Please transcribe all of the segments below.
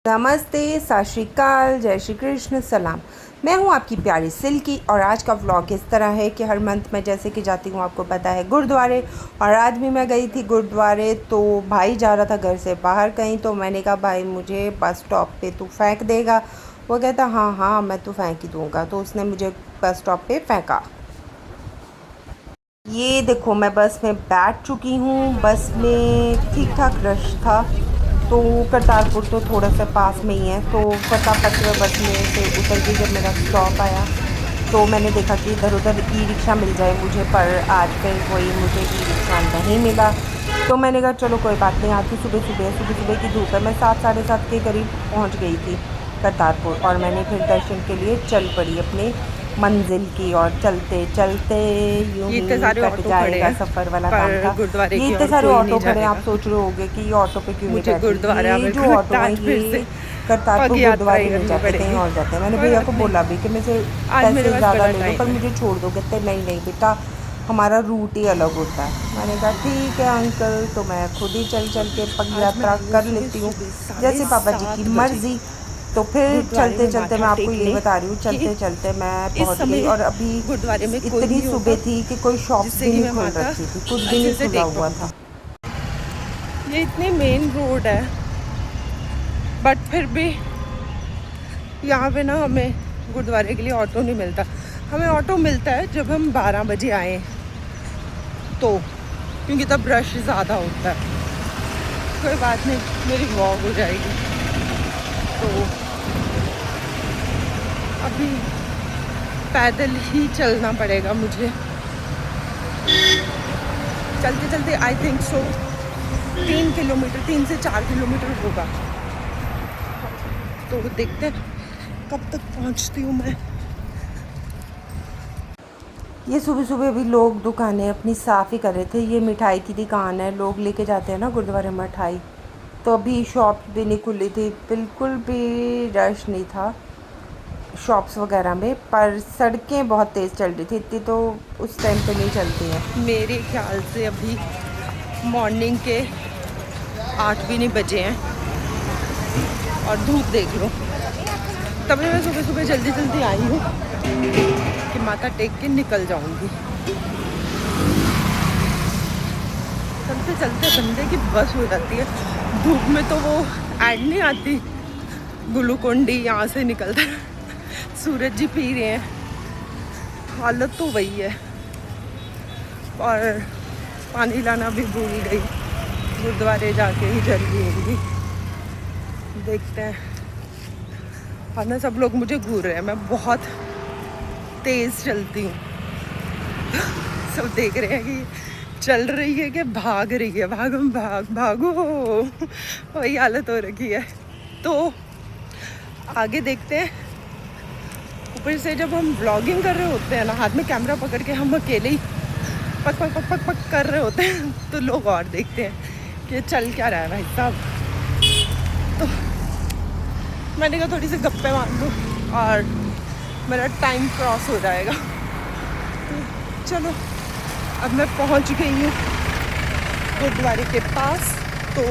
नमस्ते, सत श्री अकाल, जय श्री कृष्ण, सलाम। मैं हूं आपकी प्यारी सिल्की और आज का व्लॉग इस तरह है कि हर मंथ मैं जैसे कि जाती हूं, आपको पता है, गुरुद्वारे। और आज भी मैं गई थी गुरुद्वारे। तो भाई जा रहा था घर से बाहर कहीं, तो मैंने कहा भाई मुझे बस स्टॉप पे तू फेंक देगा। वो कहता हाँ हाँ मैं तो फेंक ही दूँगा। तो उसने मुझे बस स्टॉप पे फेंका। ये देखो मैं बस में बैठ चुकी हूँ। बस में ठीक ठाक रश था। तो करतारपुर तो थोड़ा सा पास में ही है, तो फटाफट बस में से उतर के जब मेरा स्टॉप आया तो मैंने देखा कि इधर उधर ई रिक्शा मिल जाए मुझे, पर आज फिर कोई मुझे ई रिक्शा नहीं मिला। तो मैंने कहा चलो कोई बात नहीं, आज तो सुबह की धूप है। मैं 7 साढ़े 7 के करीब पहुंच गई थी करतारपुर और मैंने फिर दर्शन के लिए चल पड़ी अपने मंजिल की। और चलते चलते यूं ये इतने ही सारे कट ऑटो खड़े जाएगा हैं सफ़र वाला काम पर था। गुरुद्वारे ये की इतने ओर सारे कोई ऑटो नहीं खड़े हैं, आप जाएगा। सोच रहे होंगे कि ये ऑटो पे क्यों नहीं मुझे बैठे। गुरुद्वारा ये में जो ऑटो हैं आज फिर ये से करतारपुर पग यात्रा गुरुद्वारे ही नहीं करनी जाते, कहीं पड़ेगी। और जाते हैं। मैंने कोई भैया को बात नहीं, बोला भी कि मुझे आज मेरे पैसे पास ज़्यादा बड़ा ले लो पर टाइम है। मुझे छोड़ दो। कहते नहीं नहीं बेटा, हमारा रूट ही अलग होता है। मैंने कहा ठीक है अंकल, तो मैं खुद ही चल चल के पग आज मैं यात्रा आई हूँ कर सुबह लेती हूँ सुबह साढ़े जैसे पापा जी की सात बजे मर्ज़ी। तो फिर गुरुद्वारे चलते में चलते मैं माथा आपको यही टेकने बता रही हूँ, कि चलते चलते मैं इस पहुँच गई। समय और अभी गुरुद्वारे में कोई इतनी नहीं सुबह होता थी कि कोई शॉप्स जिससे भी कि नहीं मैं खुल माथा रखी थी, कुछ भी अच्छे नहीं से खुला टेक हुआ पाऊँगी। था। ये इतने मेन रोड है बट फिर भी यहाँ पे ना हमें गुरुद्वारे के लिए ऑटो नहीं मिलता। हमें ऑटो मिलता है जब हम 12 बजे आए तो, क्योंकि तब रश ज़्यादा होता है। कोई बात नहीं, मेरी वॉक हो जाएगी। तो अभी पैदल ही चलना पड़ेगा मुझे। चलते चलते आई थिंक सो 3 किलोमीटर, 3 से 4 किलोमीटर होगा। तो देखते हैं कब तक पहुंचती हूँ मैं। ये सुबह सुबह भी लोग दुकानें अपनी साफ़ ही कर रहे थे। ये मिठाई की दुकान है, लोग लेके जाते हैं ना गुरुद्वारे में मिठाई। तो अभी शॉप भी नहीं खुली थी, बिल्कुल भी रश नहीं था शॉप्स वगैरह में। पर सड़कें बहुत तेज़ चल रही थी, इतनी तो उस टाइम पे नहीं चलती हैं। मेरे ख्याल से अभी मॉर्निंग के 8 भी नहीं बजे हैं और धूप देख लो। तभी मैं सुबह सुबह जल्दी जल्दी आई हूँ कि माथा टेक के निकल जाऊंगी। चलते चलते बंदे की बस हो जाती है। धूप में तो वो ऐड नहीं आती, ग्लूकोन डी यहाँ से निकलता है, सूरज जी पी रहे हैं। हालत तो वही है। और पानी लाना भी भूल गई, गुरुद्वारे जाके ही जल लूँगी। देखते हैं। और ना सब लोग मुझे घूर रहे हैं, मैं बहुत तेज़ चलती हूँ। सब देख रहे हैं कि चल रही है कि भाग रही है। भागो वही हालत हो रखी है। तो आगे देखते हैं। ऊपर से जब हम व्लॉगिंग कर रहे होते हैं ना, हाथ में कैमरा पकड़ के हम अकेले ही पक पक पक पक पक कर रहे होते हैं, तो लोग और देखते हैं कि चल क्या रहा है भाई साहब। तो मैंने कहा थोड़ी सी गप्पे मार दूँ और मेरा टाइम क्रॉस हो जाएगा। तो चलो अब मैं पहुंच गई हूँ गुरुद्वारे के पास। तो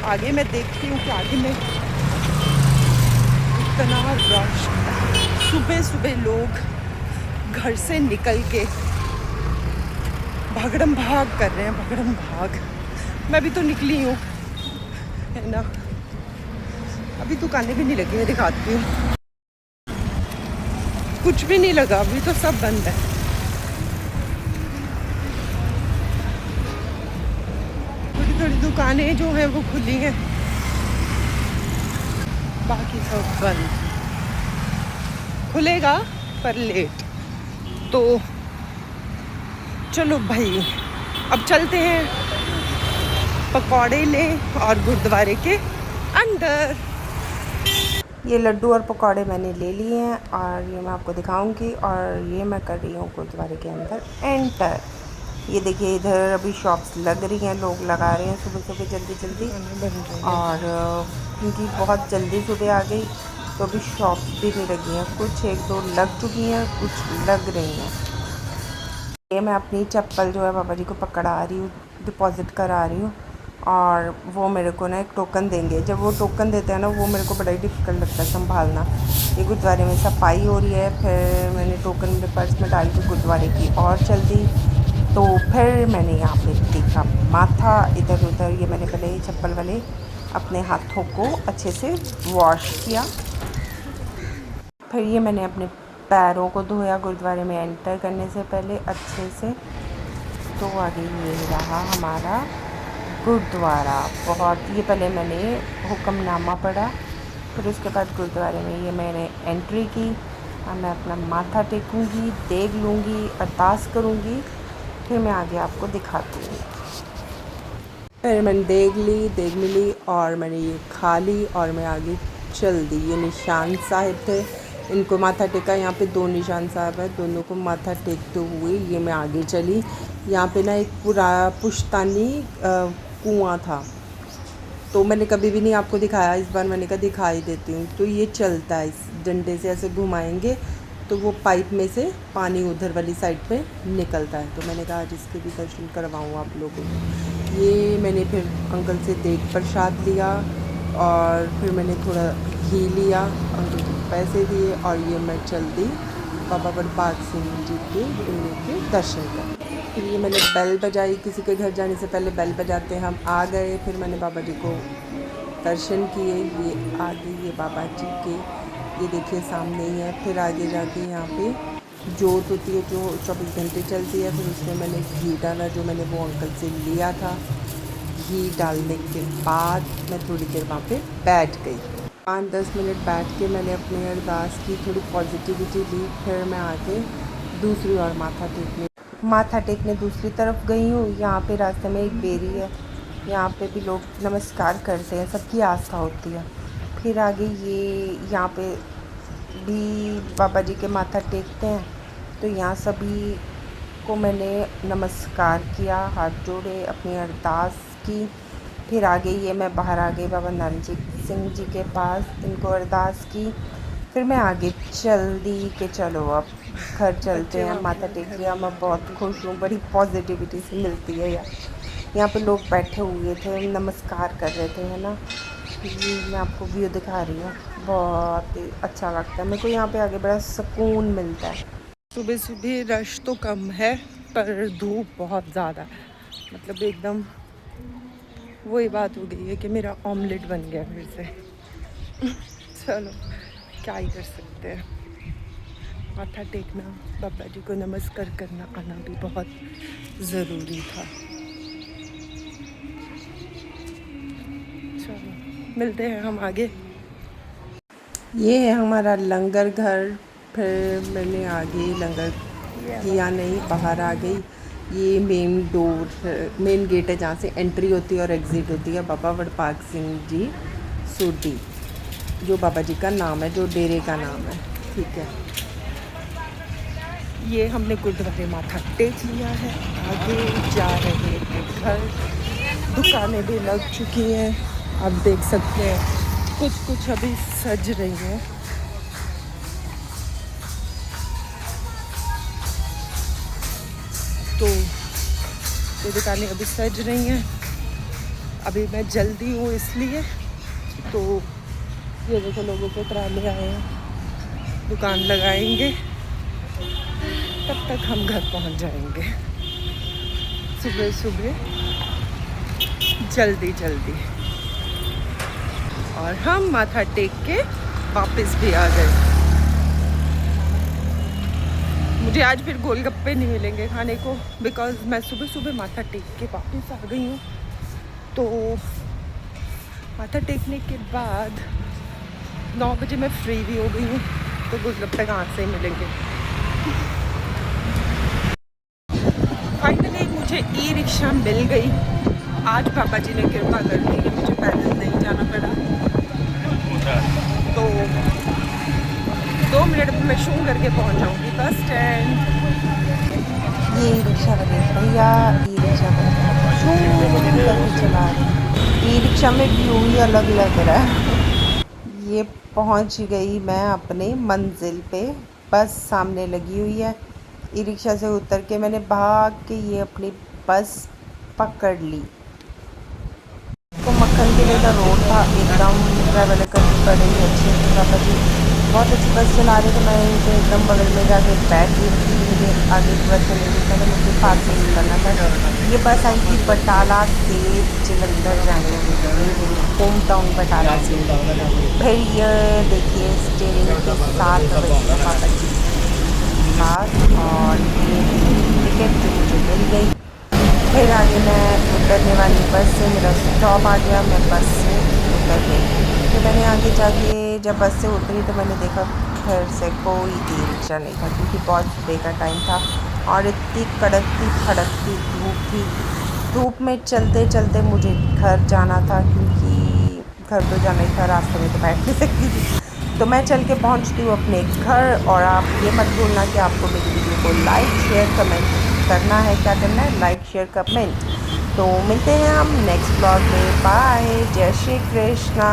आगे मैं देखती हूँ कि आगे में इतना रश। सुबह सुबह लोग घर से निकल के भागड़म भाग कर रहे हैं, भागड़म भाग। मैं भी तो निकली हूँ, है ना। अभी दुकानें भी नहीं लगी, मैं दिखाती हूँ। कुछ भी नहीं लगा, अभी तो सब बंद है। थोड़ी थोड़ी दुकानें जो हैं वो खुली हैं, बाकी सब बंद। खुलेगा पर लेट। तो चलो भाई अब चलते हैं, पकौड़े लें और गुरुद्वारे के अंदर। ये लड्डू और पकौड़े मैंने ले लिए हैं और ये मैं आपको दिखाऊंगी। और ये मैं कर रही हूँ गुरुद्वारे के अंदर एंटर। ये देखिए इधर अभी शॉप्स लग रही हैं, लोग लगा रहे हैं सुबह सुबह जल्दी जल्दी। और क्योंकि बहुत जल्दी सुबह आ गई तो अभी शॉप्स भी नहीं लगी हैं, कुछ एक दो लग चुकी हैं, कुछ लग रही हैं। ये मैं अपनी चप्पल जो है बाबा जी को पकड़ा रही हूँ, डिपॉज़िट करा रही हूँ। और वो मेरे को ना एक टोकन देंगे। जब वो टोकन देते हैं ना, वो मेरे को बड़ा ही डिफ़िकल्ट लगता है संभालना। ये गुरुद्वारे में सफाई हो रही है, फिर मैंने टोकन मेरे पर्स में डाल के गुरुद्वारे की ओर चल दी। तो फिर मैंने यहाँ पे देखा माथा इधर उधर, ये मैंने पहले चप्पल वाले अपने हाथों को अच्छे से वॉश किया। फिर ये मैंने अपने पैरों को धोया गुरुद्वारे में एंटर करने से पहले अच्छे से। तो आगे ये रहा हमारा गुरुद्वारा। बहुत ये पहले मैंने हुक्मनामा पढ़ा, फिर उसके बाद गुरुद्वारे में ये मैंने एंट्री की। अब मैं अपना माथा टेकूँगी, देग लूँगी, अरदास करूँगी, फिर मैं आगे आपको दिखाती हूँ। फिर मैंने देग ली, देग मिली और मैंने ये खा ली और मैं आगे चल दी। ये निशान साहिब थे, इनको माथा टेका। यहाँ पे 2 निशान साहब है, दोनों को माथा टेकते हुए ये मैं आगे चली। यहाँ पे ना एक पूरा पुश्तानी कुआं था, तो मैंने कभी भी नहीं आपको दिखाया, इस बार मैंने कहा दिखाई देती हूँ। तो ये चलता है, इस डंडे से ऐसे घुमाएंगे तो वो पाइप में से पानी उधर वाली साइड पे निकलता है। तो मैंने कहा आज इसके भी दर्शन करवाऊँ आप लोगों को। ये मैंने फिर अंकल से देग प्रसाद लिया और फिर मैंने थोड़ा घी लिया, अंकल को पैसे दिए और ये मैं चल दी बाबा वडभाग सिंह जी के दर्शन कर। फिर ये मैंने बेल बजाई, किसी के घर जाने से पहले बेल बजाते हम आ गए। फिर मैंने बाबा जी को दर्शन किए। ये आगे ये बाबा जी के, ये देखिए सामने ही है। फिर आगे जाके यहाँ पे जोत होती है जो 24 घंटे चलती है। फिर उसमें मैंने घी डाला जो मैंने वो अंकल से लिया था। घी डालने के बाद मैं थोड़ी देर वहाँ पे बैठ गई। 5-10 मिनट बैठ के मैंने अपनी अरदास की, थोड़ी पॉजिटिविटी ली। फिर मैं आके दूसरी ओर माथा टेकने दूसरी तरफ गई हूँ। यहाँ पे रास्ते में एक बेरी है, यहाँ पे भी लोग नमस्कार करते हैं, सबकी आस्था होती है। फिर आगे ये यहाँ पे भी बाबा जी के माथा टेकते हैं, तो यहाँ सभी को मैंने नमस्कार किया, हाथ जोड़े, अपनी अरदास की। फिर आगे ये मैं बाहर आ गई बाबा नानक सिंह जी के पास, इनको अरदास की। फिर मैं आगे चल दी कि चलो अब घर चलते हैं। माथा टेक लिया, मैं बहुत खुश हूँ, बड़ी पॉजिटिविटी से मिलती है यार। यहाँ पे लोग बैठे हुए थे, नमस्कार कर रहे थे, है ना। ये मैं आपको व्यू दिखा रही हूँ, बहुत ही अच्छा लगता है मेरे को। यहाँ पे आगे बड़ा सुकून मिलता है। सुबह सुबह रश तो कम है पर धूप बहुत ज़्यादा, मतलब एकदम वही बात हो गई है कि मेरा ऑमलेट बन गया फिर से। चलो क्या ही कर सकते हैं। माथा टेकना, बाबा जी को नमस्कार करना आना भी बहुत ज़रूरी था। चलो मिलते हैं हम आगे। ये है हमारा लंगर घर। फिर मैंने आगे लंगर किया नहीं, बाहर आ गई। ये मेन डोर, मेन गेट है जहाँ से एंट्री होती है और एग्ज़िट होती है। बाबा वडभाग सिंह जी सोडी, जो बाबा जी का नाम है, जो डेरे का नाम है, ठीक है। ये हमने गुरुद्वारे माथा टेक लिया है, आगे जा रहे हैं घर। दुकानें भी लग चुकी हैं, आप देख सकते हैं, कुछ अभी सज रही हैं। तो ये दुकानें अभी सज रही हैं। अभी मैं जल्दी हूँ इसलिए, तो ये देखो लोगों के ट्राले आए हैं, दुकान लगाएंगे, तब तक हम घर पहुँच जाएंगे। सुबह सुबह जल्दी और हम माथा टेक के वापस भी आ गए। मुझे आज फिर गोलगप्पे नहीं मिलेंगे खाने को, बिकॉज़ मैं सुबह सुबह माथा टेक के वापस आ गई हूँ। तो माथा टेकने के बाद 9 बजे मैं फ्री भी हो गई हूँ, तो गोलगप्पे कहाँ से मिलेंगे। फाइनली मुझे ई रिक्शा मिल गई। आज पापा जी ने कृपा कर दी कि मुझे पैदल नहीं जाना पड़ा। तो 2 मिनट में मैं शूं करके पहुंच जाऊंगी बस स्टैंड। ये ई रिक्शा वाले भैया ई रिक्शा शू करके चला रहे। ई रिक्शा में व्यू ही अलग लग रहा है। ये पहुंच गई मैं अपने मंजिल पे, बस सामने लगी हुई है। ई रिक्शा से उतर के मैंने भाग के ये अपनी बस पकड़ ली। मक्खन के लिए का रोड था एकदम, ट्रैवलर करनी पड़ रही है अच्छी। पापा जी बहुत अच्छी बस चला रहे थे, मैं इनके एकदम बगल में जाके बैठ गई थी, मुझे आगे की बस चलेगी, पहले मुझे पास में निकलना था। ये बस आई थी बटाला से जलंधर जाने के लिए, होम टाउन बटाला से। फिर ये देखिए स्टेरिंग के साथ बैठे पापा जी पास, और ये टिकट भी मुझे मिल गई। फिर आगे मैं उतरने वाली बस से, मेरा स्टॉप आ गया, मैं बस से उतर गई। फिर मैंने आगे जाके जब बस से उतरी तो मैंने देखा फिर से कोई ई रिक्शा नहीं था, क्योंकि बहुत सुबह का टाइम था और इतनी कड़कती फड़कती धूप थी। धूप में चलते चलते मुझे घर जाना था, क्योंकि घर तो जाना ही था, रास्ते में तो बैठ नहीं सकती थी। तो मैं चल के पहुँचती हूँ अपने घर। और आप ये मत भूलना कि आपको मेरी वीडियो को लाइक शेयर कमेंट करना है। क्या करना है? Like share comment. तो मिलते हैं हम नेक्स्ट ब्लॉग में। बाय, जय श्री कृष्णा।